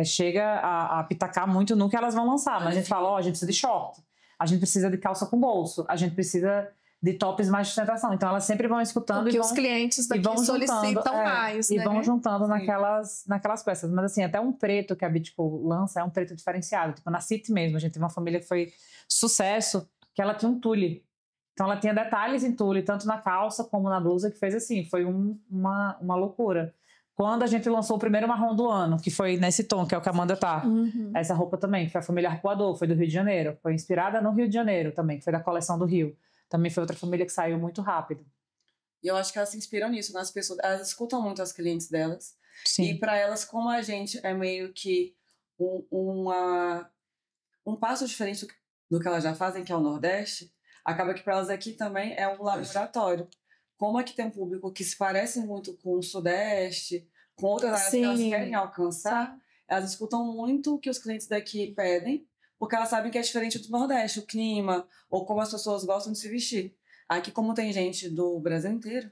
C: chega a pitacar muito no que elas vão lançar, mas a gente fala, a gente precisa de short, a gente precisa de calça com bolso, a gente precisa de tops mais de sustentação. Então elas sempre vão escutando
A: os clientes daqui solicitam mais,
C: né? E vão juntando naquelas peças. Mas assim, até um preto que a Beachco lança é um preto diferenciado. Tipo, na City mesmo, a gente teve uma família que foi sucesso, que ela tinha um tule. Então ela tinha detalhes em tule, tanto na calça como na blusa, que fez assim, foi uma loucura. Quando a gente lançou o primeiro marrom do ano, que foi nesse tom, que é o que a Amanda tá. Essa roupa também, que foi a família Arpoador, foi do Rio de Janeiro. Foi inspirada no Rio de Janeiro também, que foi da coleção do Rio. Também foi outra família que saiu muito rápido.
B: E eu acho que elas se inspiram nisso, nas pessoas. Elas escutam muito as clientes delas.
C: Sim.
B: E para elas, como a gente é meio que um passo diferente do que elas já fazem, que é o Nordeste, acaba que para elas aqui também é um laboratório. como aqui tem um público que se parece muito com o Sudeste, com outras áreas que elas querem alcançar, elas escutam muito o que os clientes daqui pedem, porque elas sabem que é diferente do Nordeste, o clima, ou como as pessoas gostam de se vestir. Aqui, como tem gente do Brasil inteiro,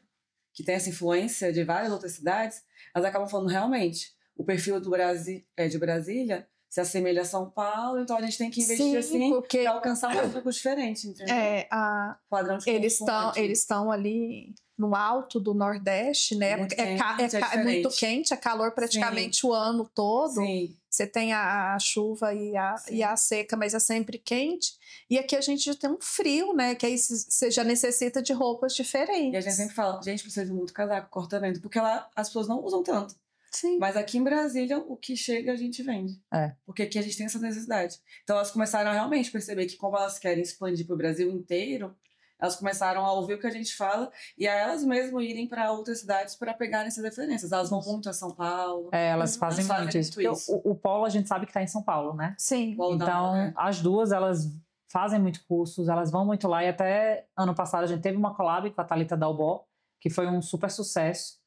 B: que tem essa influência de várias outras cidades, elas acabam falando realmente, o perfil do Brasil, de Brasília se assemelha a São Paulo, então a gente tem que investir assim para alcançar um público diferente, entendeu? Padrão de
A: eles estão ali no alto do Nordeste, né?
B: Muito
A: É muito quente, é calor praticamente o ano todo.
B: Sim.
A: Você tem a chuva e a seca, mas é sempre quente. E aqui a gente já tem um frio, né? Que aí você já necessita de roupas diferentes.
B: E a gente sempre fala, gente, precisa de muito casaco, corta-vento, porque lá as pessoas não usam tanto.
A: Sim.
B: Mas aqui em Brasília, o que chega a gente vende. Porque aqui a gente tem essa necessidade. Então elas começaram a realmente perceber que como elas querem expandir para o Brasil inteiro, elas começaram a ouvir o que a gente fala e a elas mesmas irem para outras cidades para pegarem essas referências. Elas vão muito a São Paulo.
C: Elas fazem muito isso. O polo a gente sabe que está em São Paulo, né?
A: Sim.
C: Então, as duas, elas fazem muito cursos, elas vão muito lá. E até ano passado a gente teve uma collab com a Thalita Dalbó, que foi um super sucesso.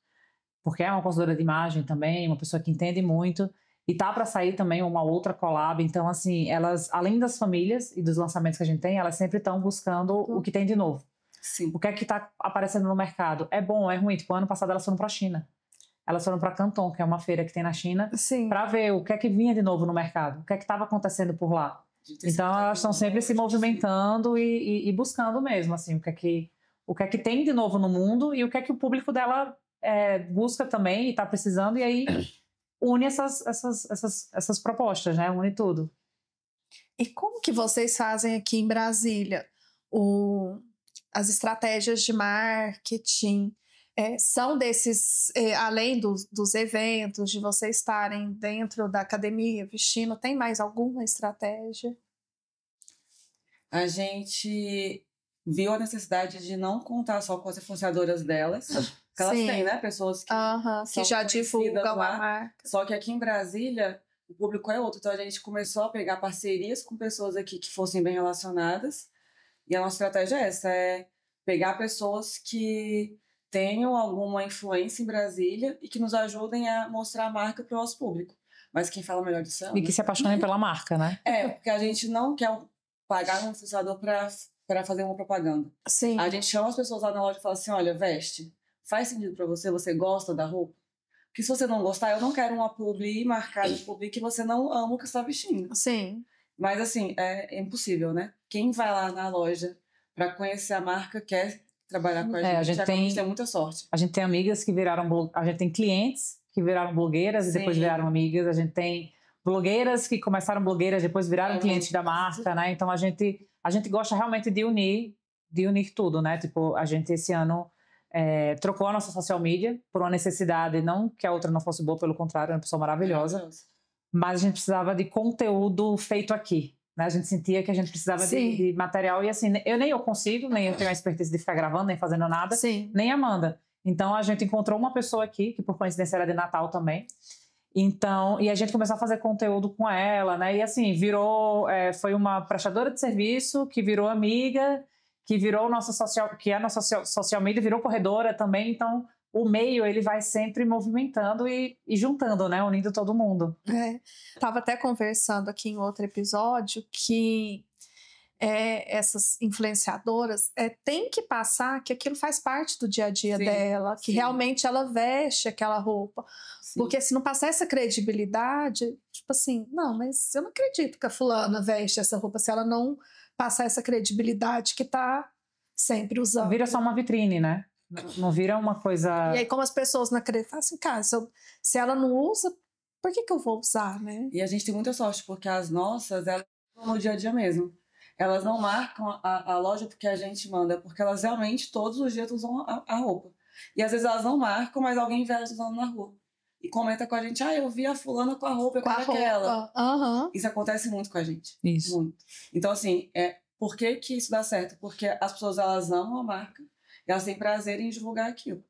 C: Porque é uma consultora de imagem também, uma pessoa que entende muito. E tá para sair também uma outra collab. Então, assim, elas, além das famílias e dos lançamentos que a gente tem, elas sempre estão buscando o que tem de novo.
B: Sim.
C: O que é que tá aparecendo no mercado? É bom, é ruim? Tipo, ano passado elas foram para a China. Elas foram para Canton, que é uma feira que tem na China, para ver o que é que vinha de novo no mercado. O que é que estava acontecando por lá. Então, elas estão sempre se movimentando e buscando mesmo, assim, o que é que tem de novo no mundo e o que é que o público dela busca também e está precisando, e aí une essas propostas, né? Une tudo.
A: E como que vocês fazem aqui em Brasília as estratégias de marketing? São desses, além dos eventos, de vocês estarem dentro da academia vestindo, tem mais alguma estratégia?
B: A gente viu a necessidade de não contar só com as influenciadoras delas, porque elas têm, né? Pessoas que
A: já divulgam a marca.
B: Só que aqui em Brasília, o público é outro. Então, a gente começou a pegar parcerias com pessoas aqui que fossem bem relacionadas. E a nossa estratégia é essa, pegar pessoas que tenham alguma influência em Brasília e que nos ajudem a mostrar a marca para o nosso público. Mas quem fala melhor disso é
C: E que se apaixonem pela marca, né?
B: Porque a gente não quer pagar um influenciador para fazer uma propaganda.
A: Sim.
B: A gente chama as pessoas lá na loja e fala assim, olha, veste, faz sentido para você? Você gosta da roupa? Porque se você não gostar, eu não quero uma publi marcada de publi que você não ama o que está vestindo.
A: Sim.
B: Mas assim, é impossível, né? Quem vai lá na loja para conhecer a marca quer trabalhar com a gente.
C: A gente tem
B: muita sorte.
C: A gente tem amigas que viraram... A gente tem clientes que viraram blogueiras e depois viraram amigas. A gente tem blogueiras que começaram blogueiras, depois viraram clientes da marca, né? Então, a gente gosta realmente de unir tudo, né? Tipo, a gente esse ano trocou a nossa social media por uma necessidade, não que a outra não fosse boa, pelo contrário, é uma pessoa maravilhosa. Mas a gente precisava de conteúdo feito aqui, né? A gente sentia que a gente precisava de material. E assim, eu consigo, nem eu tenho a expertise de ficar gravando, nem fazendo nada, nem a Amanda. Então, a gente encontrou uma pessoa aqui, que por coincidência era de Natal também. Então, e a gente começou a fazer conteúdo com ela, né? E assim, foi uma prestadora de serviço que virou amiga, que virou nossa social media, virou corredora também. Então, o meio, ele vai sempre movimentando e juntando, né? Unindo todo mundo.
A: Tava até conversando aqui em outro episódio que essas influenciadoras tem que passar que aquilo faz parte do dia a dia dela, que realmente ela veste aquela roupa. Porque se não passar essa credibilidade, tipo assim, não, mas eu não acredito que a fulana veste essa roupa se ela não passar essa credibilidade que tá sempre usando.
C: Vira só uma vitrine, né? Não vira uma coisa...
A: E aí, como as pessoas não acreditam, falam assim, cara, se ela não usa, por que eu vou usar, né?
B: E a gente tem muita sorte, porque as nossas, elas estão no dia a dia mesmo. Elas não marcam a loja porque a gente manda, porque elas realmente todos os dias usam a roupa. E às vezes elas não marcam, mas alguém vê elas usando na rua. E comenta com a gente, eu vi a fulana com a roupa, eu quero aquela. Isso acontece muito com a gente.
C: Isso.
B: Muito. Então, assim, por que isso dá certo? Porque as pessoas, elas amam a marca e elas têm prazer em divulgar aquilo.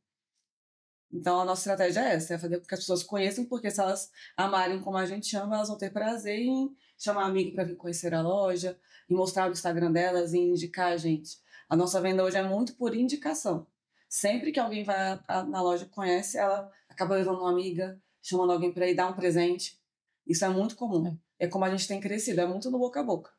B: Então, a nossa estratégia é essa, fazer com que as pessoas conheçam, porque se elas amarem como a gente ama, elas vão ter prazer em chamar amigo para vir conhecer a loja, em mostrar o Instagram delas, em indicar a gente. A nossa venda hoje é muito por indicação. sempre que alguém vai na loja e conhece, ela acaba levando uma amiga, chamando alguém para ir dar um presente. Isso é muito comum. É como a gente tem crescido, é muito no boca a boca.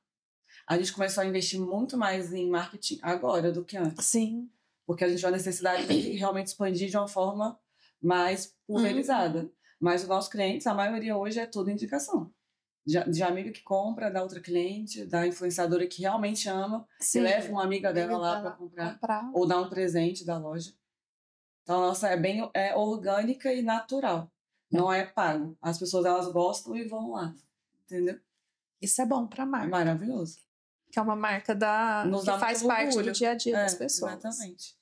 B: A gente começou a investir muito mais em marketing agora do que antes.
A: Sim.
B: Porque a gente viu a necessidade de realmente expandir de uma forma mais pulverizada. Mas os nossos clientes, a maioria hoje é tudo indicação. De amiga que compra, da outra cliente, da influenciadora que realmente ama,
A: Sim.
B: e leva uma amiga dela lá para comprar, ou dar um presente da loja. Então, nossa, é bem orgânica e natural. Não é pago. As pessoas, elas gostam e vão lá. Entendeu?
A: Isso é bom para a marca.
B: É maravilhoso.
A: Que é uma marca que faz parte do dia a dia das pessoas.
B: Exatamente.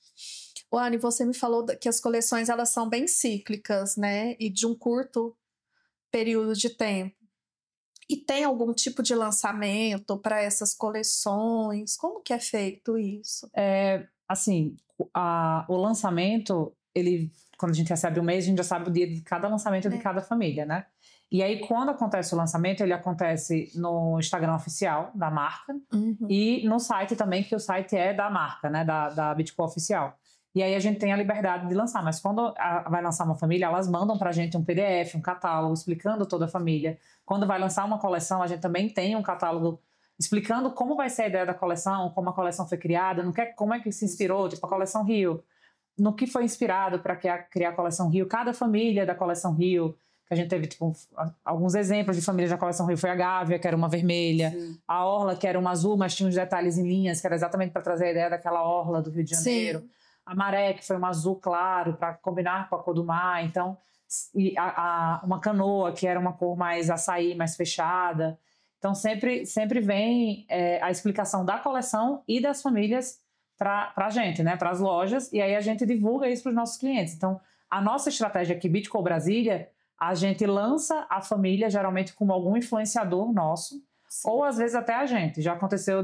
A: Anne, você me falou que as coleções elas são bem cíclicas, né? E de um curto período de tempo. E tem algum tipo de lançamento para essas coleções? Como que é feito isso?
C: Assim, o lançamento, quando a gente recebe o mês, a gente já sabe o dia de cada lançamento de cada família, né? E aí, quando acontece o lançamento, ele acontece no Instagram oficial da marca e no site também, que o site é da marca, né? Da Bitco Oficial. E aí a gente tem a liberdade de lançar, mas quando vai lançar uma família, elas mandam pra gente um PDF, um catálogo, explicando toda a família. Quando vai lançar uma coleção, a gente também tem um catálogo explicando como vai ser a ideia da coleção, como a coleção foi criada, como é que se inspirou, tipo a coleção Rio, no que foi inspirado para criar a coleção Rio, cada família da coleção Rio, que a gente teve tipo, alguns exemplos de famílias da coleção Rio, foi a Gávea, que era uma vermelha, a Orla, que era uma azul, mas tinha uns detalhes em linhas, que era exatamente para trazer a ideia daquela Orla do Rio de Janeiro. Sim. A Maré, que foi um azul claro, para combinar com a cor do mar. Então, e uma Canoa, que era uma cor mais açaí, mais fechada. Então, sempre vem a explicação da coleção e das famílias para a gente, né? Para as lojas. E aí a gente divulga isso para os nossos clientes. Então, a nossa estratégia aqui, Bitco Brasília, a gente lança a família, geralmente com algum influenciador nosso. Sim. Ou às vezes até a gente. Já aconteceu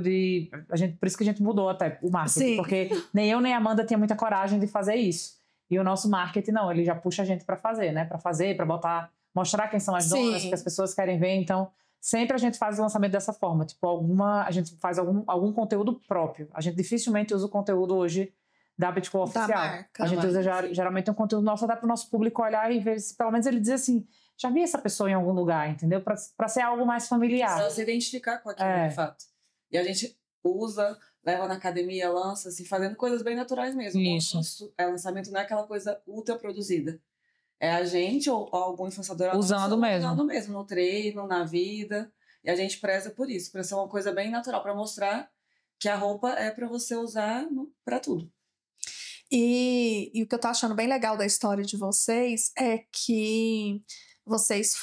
C: por isso que a gente mudou até o marketing. Sim. Porque nem eu nem a Amanda tinha muita coragem de fazer isso. E o nosso marketing não, ele já puxa a gente para fazer, né? Para mostrar quem são as donas, que as pessoas querem ver. Então, sempre a gente faz o lançamento dessa forma. Tipo, a gente faz algum conteúdo próprio. A gente dificilmente usa o conteúdo hoje da Bitco Oficial. A gente usa geralmente um conteúdo nosso até para o nosso público olhar e ver se pelo menos ele diz assim, já vi essa pessoa em algum lugar, entendeu? Para ser algo mais familiar.
B: Para se identificar com aquilo, de fato. E a gente usa, leva na academia, lança, assim, fazendo coisas bem naturais mesmo.
C: Isso.
B: O lançamento não é aquela coisa ultra produzida. É a gente ou algum influenciador
C: usando mesmo,
B: no treino, na vida. E a gente preza por isso, para ser uma coisa bem natural, para mostrar que a roupa é para você usar para tudo.
A: E o que eu tô achando bem legal da história de vocês é que vocês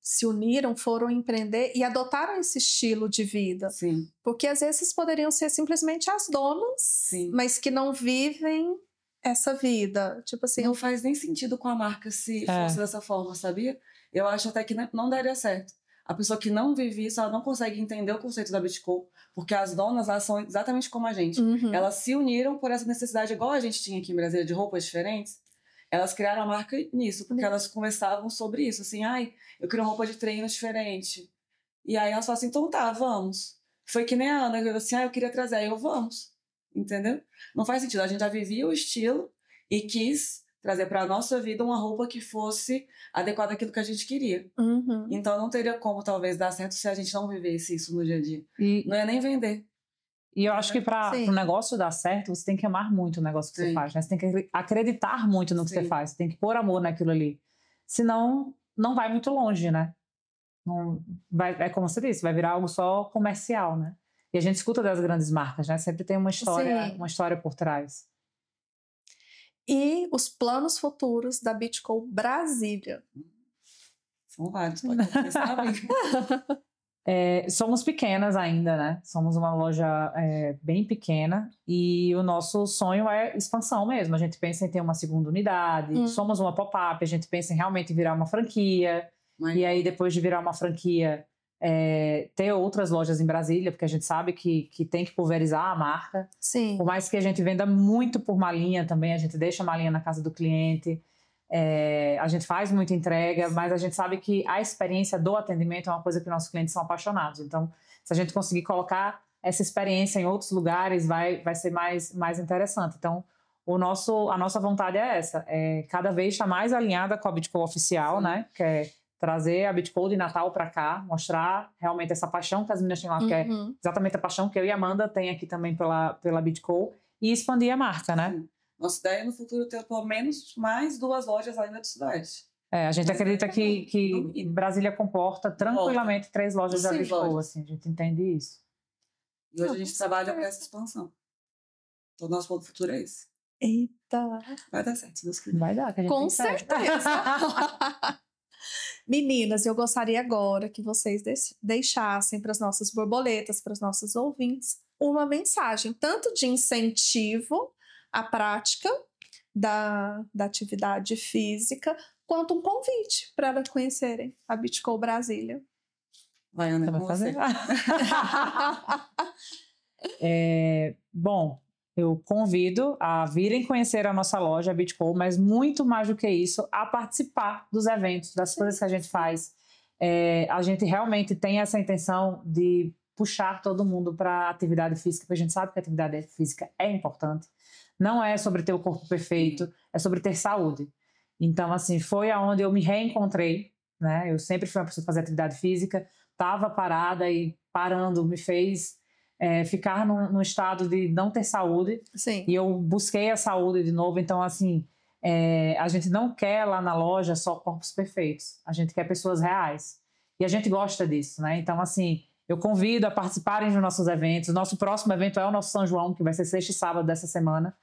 A: se uniram, foram empreender e adotaram esse estilo de vida.
B: Sim.
A: Porque às vezes poderiam ser simplesmente as donas, sim, mas que não vivem essa vida. Tipo assim,
B: não faz nem sentido com a marca se fosse dessa forma, sabia? Eu acho até que não daria certo. A pessoa que não vive isso, ela não consegue entender o conceito da Bitco, porque as donas, elas são exatamente como a gente. Elas se uniram por essa necessidade, igual a gente tinha aqui em Brasília, de roupas diferentes. Elas criaram a marca nisso, porque elas conversavam sobre isso, assim, eu queria uma roupa de treino diferente. E aí elas falaram assim, então tá, vamos. Foi que nem a Ana, eu assim, eu queria trazer, aí vamos. Entendeu? Não faz sentido, a gente já vivia o estilo e quis trazer para a nossa vida uma roupa que fosse adequada àquilo que a gente queria. Então não teria como talvez dar certo se a gente não vivesse isso no dia a dia. Não ia nem vender.
C: E eu acho que para o negócio dar certo, você tem que amar muito o negócio que você faz, né? Você tem que acreditar muito no que você faz, você tem que pôr amor naquilo ali. Senão, não vai muito longe, né? Não vai, como você disse, vai virar algo só comercial, né? E a gente escuta das grandes marcas, né? Sempre tem uma história por trás.
A: E os planos futuros da Bitco Brasília?
B: São vários, pode começar, amiga.
C: Somos pequenas ainda, né? Somos uma loja bem pequena e o nosso sonho é expansão mesmo. A gente pensa em ter uma segunda unidade, somos uma pop-up, a gente pensa em realmente virar uma franquia. E aí, depois de virar uma franquia, ter outras lojas em Brasília, porque a gente sabe que tem que pulverizar a marca.
A: Sim.
C: Por mais que a gente venda muito por malinha também, a gente deixa a malinha na casa do cliente, a gente faz muita entrega, mas a gente sabe que a experiência do atendimento é uma coisa que nossos clientes são apaixonados. Então, se a gente conseguir colocar essa experiência em outros lugares, vai ser mais interessante. Então, a nossa vontade é essa, cada vez estar mais alinhada com a Bitco oficial, né? Que é trazer a Bitco de Natal para cá, mostrar realmente essa paixão que as meninas têm lá, que é exatamente a paixão que eu e a Amanda tem aqui também pela Bitco, e expandir a marca, né?
B: Sim. Nossa ideia é no futuro ter pelo menos mais 2 lojas ainda do Sudoeste.
C: A gente acredita que Brasília comporta tranquilamente 3 lojas da Bitco, assim, a gente entende isso.
B: E hoje a gente trabalha para essa expansão. Então, nosso ponto futuro é esse.
A: Eita!
B: Vai dar certo, se Deus quiser.
C: Vai dar, que a gente
A: Com certeza! Meninas, eu gostaria agora que vocês deixassem para as nossas borboletas, para os nossos ouvintes, uma mensagem, tanto de incentivo à prática da atividade física, quanto um convite para elas conhecerem a Bitco Brasília.
B: Vai, Ana,
C: vai fazer? Bom, eu convido a virem conhecer a nossa loja, a Bitco, mas muito mais do que isso, a participar dos eventos, das coisas que a gente faz. A gente realmente tem essa intenção de puxar todo mundo para a atividade física, porque a gente sabe que a atividade física é importante. Não é sobre ter o corpo perfeito, é sobre ter saúde. Então, assim, foi aonde eu me reencontrei, né? Eu sempre fui uma pessoa que fazia atividade física, estava parada e parando me fez ficar num estado de não ter saúde.
A: Sim.
C: E eu busquei a saúde de novo. Então, assim, a gente não quer lá na loja só corpos perfeitos. A gente quer pessoas reais. E a gente gosta disso, né? Então, assim, eu convido a participarem dos nossos eventos. O nosso próximo evento é o nosso São João, que vai ser sexta e sábado dessa semana.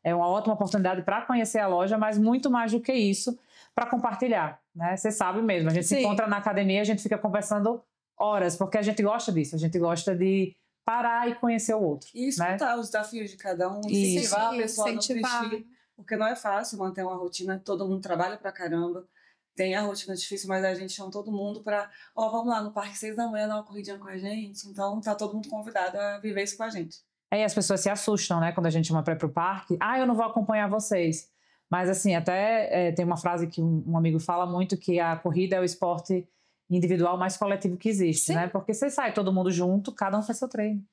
C: É uma ótima oportunidade para conhecer a loja, mas muito mais do que isso, para compartilhar, né? Você sabe mesmo, a gente se encontra na academia, a gente fica conversando horas, porque a gente gosta disso, a gente gosta de parar e conhecer o outro.
B: E escutar, né, os desafios de cada um, incentivar a pessoa a não desistir, porque não é fácil manter uma rotina, todo mundo trabalha pra caramba, tem a rotina difícil, mas a gente chama todo mundo pra, vamos lá no parque 6 da manhã dar uma corridinha com a gente, então tá todo mundo convidado a viver isso com a gente.
C: Aí as pessoas se assustam, né, quando a gente chama para ir pro parque, eu não vou acompanhar vocês. Mas assim, até tem uma frase que um amigo fala muito, que a corrida é o esporte individual mais coletivo que existe,
A: Sim.
C: né? Porque você sai todo mundo junto, cada um faz seu treino.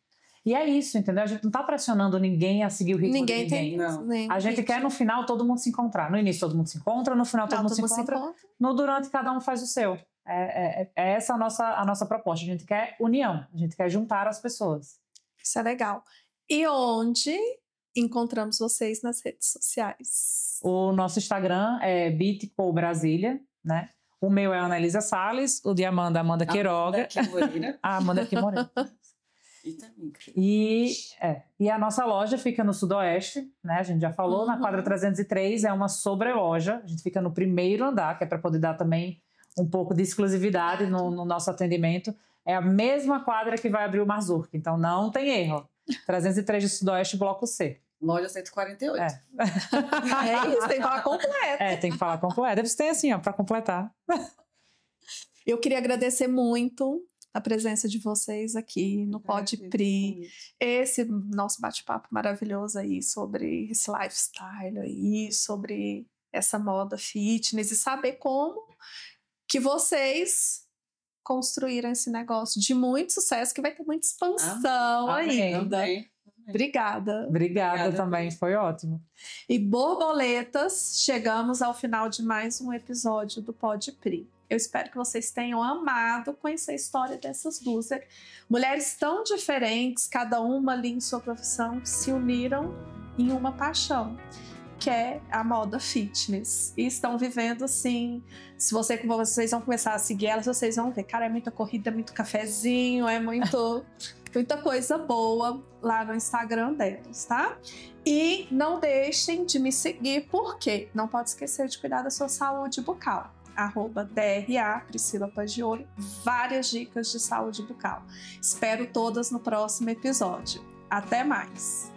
C: E é isso, entendeu? A gente não tá pressionando ninguém a seguir o ritmo de ninguém.
B: Não.
C: A gente quer no final todo mundo se encontrar. No início todo mundo se encontra, no final todo mundo se encontra. No durante cada um faz o seu. É essa a nossa proposta. A gente quer união, a gente quer juntar as pessoas.
A: Isso é legal. E onde encontramos vocês nas redes sociais?
C: O nosso Instagram é Bitco Brasília, né? O meu é Ana-Elisa Salles, o de Amanda Queiroga. Amanda Moreira. E a nossa loja fica no Sudoeste, né? A gente já falou, na quadra 303, é uma sobreloja. A gente fica no primeiro andar, que é para poder dar também um pouco de exclusividade no nosso atendimento. É a mesma quadra que vai abrir o Mazurk, então não tem erro. 303 do Sudoeste, Bloco C.
B: Loja 148.
A: É isso, tem que falar completo.
C: Tem que falar completo. Eles têm assim, para completar.
A: Eu queria agradecer muito a presença de vocês aqui no Pod Pri. Esse nosso bate-papo maravilhoso aí sobre esse lifestyle aí, sobre essa moda fitness e saber como que vocês construíram esse negócio de muito sucesso, que vai ter muita expansão ainda. Obrigada
C: também, foi ótimo.
A: E borboletas, chegamos ao final de mais um episódio do Pod Pri. Eu espero que vocês tenham amado conhecer a história dessas duas mulheres tão diferentes, cada uma ali em sua profissão, se uniram em uma paixão, que é a moda fitness. E estão vivendo assim, se vocês vão começar a seguir elas, vocês vão ver, cara, é muita corrida, é muito cafezinho, é muita coisa boa lá no Instagram delas, tá? E não deixem de me seguir, porque não pode esquecer de cuidar da sua saúde bucal. @DRA Priscila Pagioli, várias dicas de saúde bucal. Espero todas no próximo episódio. Até mais!